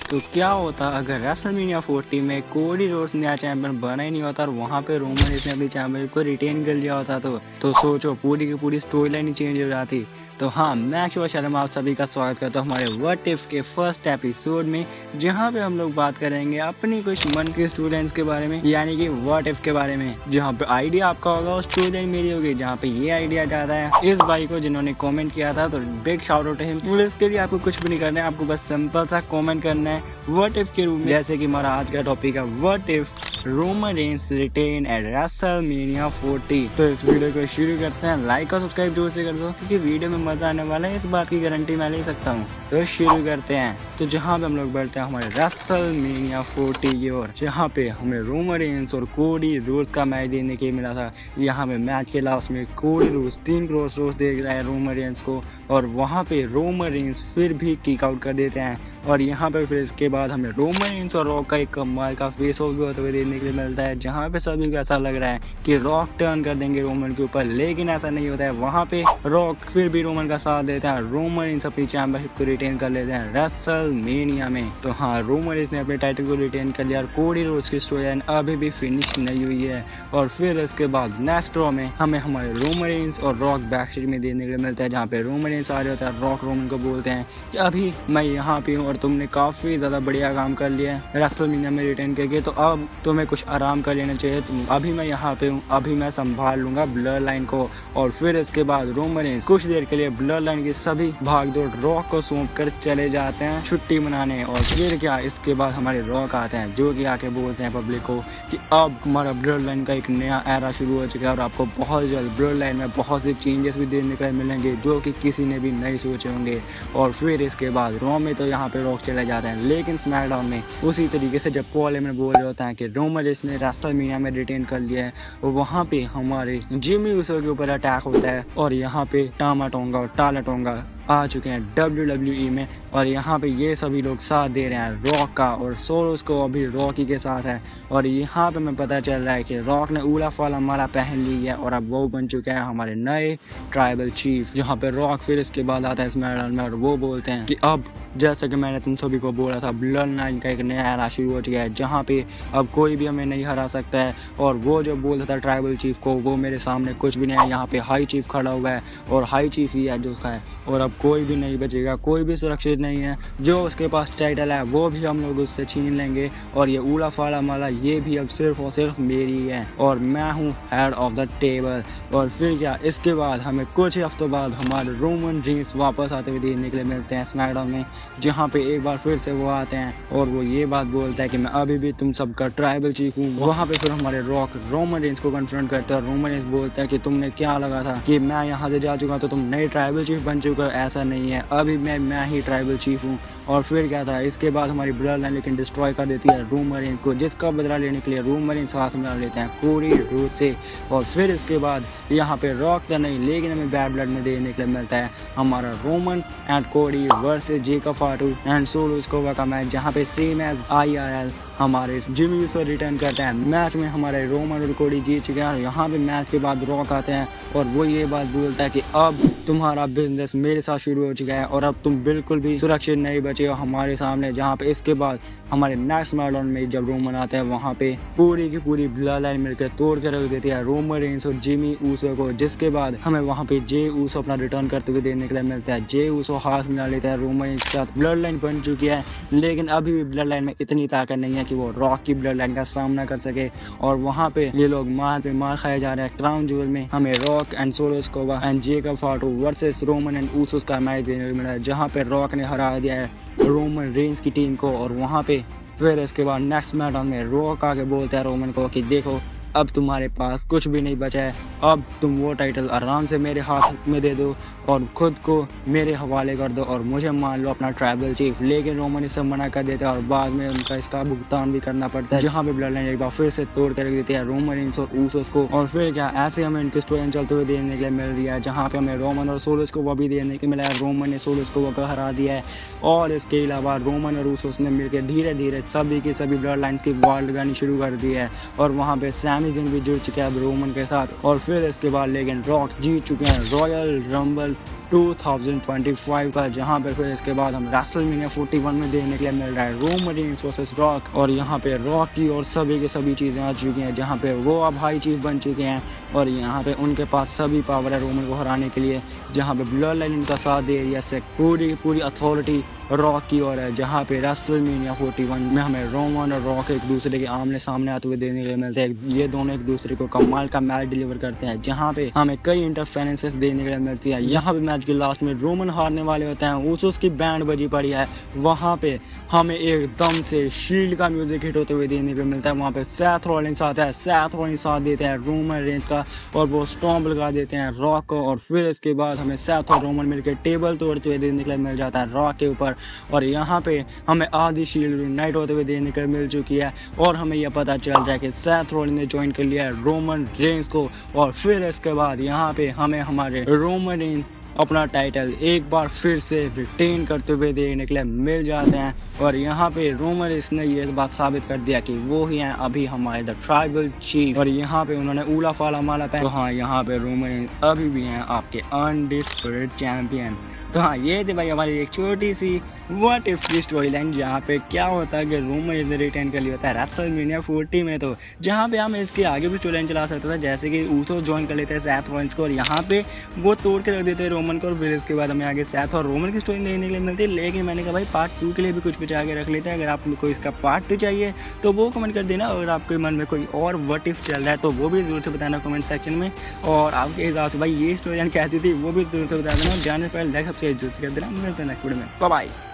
तो क्या होता अगर रेसलमेनिया 40 में कोडी रोड्स नया चैंपियन बना ही नहीं होता और वहां पे रोमन रेंस ने अपनी चैंपियन को रिटेन कर लिया होता तो सोचो पूरी की पूरी स्टोरी लाइन ही चेंज हो जाती। तो हाँ, मैं शिवा शर्मा आप सभी का स्वागत करता हूँ हमारे व्हाट इफ के फर्स्ट एपिसोड में, जहाँ पे हम लोग बात करेंगे अपनी कुछ मन के स्टूडेंट्स के बारे में, यानी कि व्हाट इफ के बारे में। जहाँ पे आइडिया आपका होगा और स्टोरी लाइन मेरी होगी। जहाँ पे ये आइडिया जाता है इस भाई को जिन्होंने कमेंट किया था, तो बिग शाउट आउट है हिम। इसके लिए आपको कुछ भी नहीं करना है, आपको बस सिंपल सा कमेंट करना है व्हाट इफ के रूप में। जैसे कि हमारा आज का टॉपिक है what if Roman Reigns retained at WrestleMania 40। तो इस वीडियो को शुरू करते हैं। लाइक और सब्सक्राइब जरूर से कर दो क्योंकि वीडियो में मजा आने वाला है, इस बात की गारंटी मैं ले सकता हूँ। तो शुरू करते हैं। तो जहाँ पे हम लोग बढ़ते हैं हमारे रेसलमेनिया 40 की ओर, जहाँ पे हमें रोमन रेंस और कोडी रोड्स का मैच देखने के मिला था। यहाँ पे मैच के लास्ट में कोडी रोड्स 3 क्रॉस रोड्स देख रहा है रोमन रेंस को, और वहाँ पे रोमन रेंस फिर भी किक आउट कर देते हैं। और यहाँ पे फिर इसके बाद हमें रोमन रेंस और रॉक का एक कमाल का फेस ऑफ भी होते हुए देखने के लिए मिलता है, जहाँ पे सभी को ऐसा लग रहा है कि रॉक टर्न कर देंगे रोमन के ऊपर, लेकिन ऐसा नहीं होता है। वहाँ पे रॉक फिर भी रोमन का साथ देता है। रोमन रेंस अपनी चैंपियनशिप को रिटेन कर लेते हैं रेसलमेनिया में। तो हाँ, रोमन रेंस ने अपने टाइटल को रिटेन कर लिया और कोडी रोड्स की स्टोरी लाइन अभी भी फिनिश नहीं हुई है। और फिर इसके बाद नेक्स्ट ड्रॉ में हमें हमारे रोमन रेंस और रॉक बैक स्टेज में देखने के लिए मिलता है, जहाँ पे रोमन रेंस आ रहे होता है। रॉक रोमन को बोलते हैं कि अभी मैं यहाँ पे हूँ और तुमने काफी ज्यादा बढ़िया काम कर लिया है रेसलमेनिया में रिटेन करके, तो अब तुम्हें कुछ आराम कर लेना चाहिए। तुम अभी मैं यहाँ पे हूँ, अभी मैं संभाल लूंगा ब्लड लाइन को। और फिर इसके बाद रोमन रेंस कुछ देर के लिए ब्लड लाइन की सभी भागदौड़ रॉक को सौंप कर चले जाते हैं छुट्टी मनाने। और फिर क्या, इसके बाद हमारे रॉक आते हैं जो कि आके बोलते हैं पब्लिक को कि अब हमारा ब्लड लाइन का एक नया एरा शुरू हो चुका है और आपको बहुत जल्द ब्लड लाइन में बहुत से चेंजेस भी देखने को मिलेंगे जो कि किसी ने भी नहीं सोचे होंगे। और फिर इसके बाद रॉ में तो यहाँ पे रॉक चले जाते हैं, लेकिन स्मैकडाउन में उसी तरीके से जब पॉल हेमन बोल रहे होता है कि रोमन रेंस ने रेसलमेनिया में रिटेन कर लिया है, वहाँ पे हमारे जिमी ऊसो के ऊपर अटैक होता है और यहाँ पे टामा टोंगा और टाला टोंगा आ चुके हैं WWE में। और यहाँ पे ये सभी लोग साथ दे रहे हैं रॉक का, और सोलोस को अभी रॉकी के साथ है। और यहाँ पे हमें पता चल रहा है कि रॉक ने उला फाला माला पहन ली है और अब वो बन चुके हैं हमारे नए ट्राइबल चीफ। जहाँ पे रॉक फिर इसके बाद आता है स्मैकडाउन में और वो बोलते हैं कि अब जैसा कि मैंने तुम सभी को बोला था, ब्लड लाइन का एक नया एरा शुरू हो चुका है जहाँ पे अब कोई भी हमें नहीं हरा सकता है। और वो जो बोलता था ट्राइबल चीफ को, वो मेरे सामने कुछ भी नहीं है। यहाँ पे हाई चीफ खड़ा हुआ है और हाई चीफ ही है जो उसका है, और अब कोई भी नहीं बचेगा, कोई भी सुरक्षित नहीं है। जो उसके पास टाइटल है वो भी हम लोग उससे छीन लेंगे, और ये उला फाला माला ये भी अब सिर्फ और सिर्फ मेरी है, और मैं हूँ हेड ऑफ द टेबल। और फिर क्या, इसके बाद हमें कुछ ही हफ्तों बाद हमारे रोमन रेंस वापस आते हुए देखने के लिए मिलते हैं स्मैकडाउन में, जहाँ पे एक बार फिर से वो आते हैं और वो ये बात बोलता है कि मैं अभी भी तुम सबका ट्राइबल चीफ हूँ। वहाँ पे फिर हमारे रॉक रोमन रेंस को कन्फ्रंट करते हैं और रोमन रेंस बोलता है कि तुमने क्या लगा था कि मैं यहाँ से जा चुका तो तुम नए ट्राइबल चीफ बन चुके हो, ऐसा नहीं है, अभी मैं ही ट्राइबल चीफ हूँ। और फिर क्या था, इसके बाद हमारी ब्लड लाइन लेकिन डिस्ट्रॉय कर देती है रोमन रेंस को, जिसका बदला लेने के लिए रोमन रेंस साथ मिला लेते हैं कोडी रोड्स से। और फिर इसके बाद यहाँ पे रॉक का नहीं, लेकिन हमें बैड ब्लड में देखने के लिए मिलता है हमारा Roman and Cody versus Jacob Fatu and Solo Sikoa का मैच, जहाँ पे सेम एज IRL हमारे जिमी ऊसो रिटर्न करते हैं। मैच में हमारे रोमन और कोडी जीत चुके हैं। और यहाँ पे मैच के बाद रॉक आते हैं और वो ये बात बोलता है कि अब तुम्हारा बिजनेस मेरे साथ शुरू हो चुका है और अब तुम बिल्कुल भी सुरक्षित नहीं बचे हो हमारे सामने। जहाँ पे इसके बाद हमारे नेक्स्ट मैचडाउन में जब रोमन आते हैं, वहाँ पे पूरी की पूरी ब्लड लाइन मिलकर तोड़ कर रख देती है रोमन रेंस और जिमी ऊसो को, जिसके बाद हमें वहाँ पे जे ऊसो अपना रिटर्न करते हुए देखने के लिए मिलता है। जे ऊसो हाथ मिला लेता है रोमन रेंस के साथ। ब्लड लाइन बन चुकी है, लेकिन अभी भी ब्लड लाइन में इतनी ताकत नहीं है कि वो रॉक की ब्लड लाइन का सामना कर सके। और वहाँ पे ये लोग मार पे मार खाए जा रहे हैं। क्राउन ज्वेल में हमें Rock and Solo Sikoa and Jacob Fatu versus Roman and Usos का मैच देखने को मिला है, जहाँ पे रॉक ने हरा दिया है रोमन रेंस की टीम को। और वहाँ पे फिर इसके बाद नेक्स्ट मैचडाउन में रॉक आके बोलता है रोमन को कि देखो अब तुम्हारे पास कुछ भी नहीं बचा है, अब तुम वो टाइटल आराम से मेरे हाथ में दे दो और खुद को मेरे हवाले कर दो और मुझे मान लो अपना ट्राइबल चीफ। लेकिन रोमन इससे मना कर देता है और बाद में उनका इसका भुगतान भी करना पड़ता है, जहाँ पे ब्लड लाइन एक बार फिर से तोड़ कर रख देती है रोमन रेंस और ऊसोस को। और फिर क्या, ऐसे हमें इनकी स्टोरी चलते हुए देखने के लिए मिल रही है, जहाँ पे हमें रोमन और सोलोस को वो भी देखने के मिला है। रोमन ने सोलोस को वो हरा दिया है, और इसके अलावा रोमन और ऊसोस ने मिलकर धीरे धीरे सभी की सभी ब्लड लाइन्स की वॉर लगानी शुरू कर दी है। और वहाँ पे सैमी ज़िंग भी जुड़ चुके हैं रोमन के साथ। और फिर इसके बाद लेकिन रॉक जीत चुके हैं रॉयल रंबल 2025 का, जहां पे फिर इसके बाद हम रेसलमेनिया 41 में देखने के लिए मिल रहा है रोमन रेंस वर्सेस रॉक। और यहाँ पे रॉक की और सभी की सभी चीज़ें आ चुकी हैं, जहाँ पे वो अब हाई चीफ बन चुके हैं और यहाँ पे उनके पास सभी पावर है रोमन को हराने के लिए, जहाँ पे ब्लड लाइन उनका साथ दे रही है। पूरी पूरी अथॉरिटी रॉक की ओर है, जहाँ पे रेसलमेनिया 41 में हमें रोमन और रॉक एक दूसरे के आमने सामने आते हुए देखने के लिए मिलते हैं। ये दोनों एक दूसरे को कमाल का मैच डिलीवर करते हैं, जहाँ पे हमें कई इंटरफेरेंसेस देखने के लिए मिलती है। यहाँ पे मैच के लास्ट में रोमन हारने वाले होते हैं, उसकी बैंड बजी पड़ी है, वहाँ पे हमें एकदम से शील्ड का म्यूजिक हिट होते हुए देखने को मिलता है। वहाँ पे सेथ रॉलिंस आता है, सेथ रॉलिंस साथ देते हैं रोमन रेंज का और वो स्टॉम्प लगा देते हैं रॉक को। और फिर इसके बाद हमें सेथ और रोमन मिलकर टेबल तोड़ते हुए देखने के लिए मिल जाता है रॉक के ऊपर। और यहाँ पे हमें आधी शील्ड यूनाइट होते हुए देखने को मिल चुकी है और हमें यह पता चल रहा है कि सेथ रॉलिंस ने ज्वाइन कर लिया है रोमन रेंज को। और फिर इसके बाद यहाँ पे हमें हमारे रोमन रेंज अपना टाइटल एक बार फिर से रिटेन करते हुए देखने के लिए मिल जाते हैं। और यहाँ पे रोमन रेंज ने ये बात साबित कर दिया कि वो ही हैं अभी हमारे द ट्राइबल चीफ। और यहाँ पे उन्होंने ऊला फाला माला पहना। तो हाँ, यहाँ पे रोमन रेंज अभी भी हैं आपके अनडिस्प्यूटेड चैंपियन। तो हाँ, ये थी भाई हमारी एक छोटी सी व्हाट इफ की स्टोरी लाइन, जहाँ पे क्या होता है कि रोमन रेंज ने रिटेन कर लिया होता है रेसलमेनिया 40 में। तो जहाँ पे हम इसके आगे भी स्टोरी लाइन चला सकते थे, जैसे कि ऊथो ज्वाइन कर लेते हैं सेथ रॉलिंस को और यहाँ पे वो तोड़ के रख देते हैं रोमन को। और फिर इसके बाद हमें आगे सेथ और रोमन की स्टोरी देखने के लिए मिलती है। लेकिन मैंने कहा भाई पार्ट 2 के लिए भी कुछ आगे रख लेते हैं। अगर आप लोग को इसका पार्ट 2 चाहिए तो वो कमेंट कर देना। अगर आपके मन में कोई और व्हाट इफ चल रहा है तो वो भी जरूर से बताना कमेंट सेक्शन में। और आपके हिसाब से भाई ये स्टोरी लाइन कैसी थी वो भी जरूर से बता देना। जाने से पहले लाइक सब्सक्राइब जरूर से कर देना। मिलते हैं नेक्स्ट वीडियो में, बाय बाय।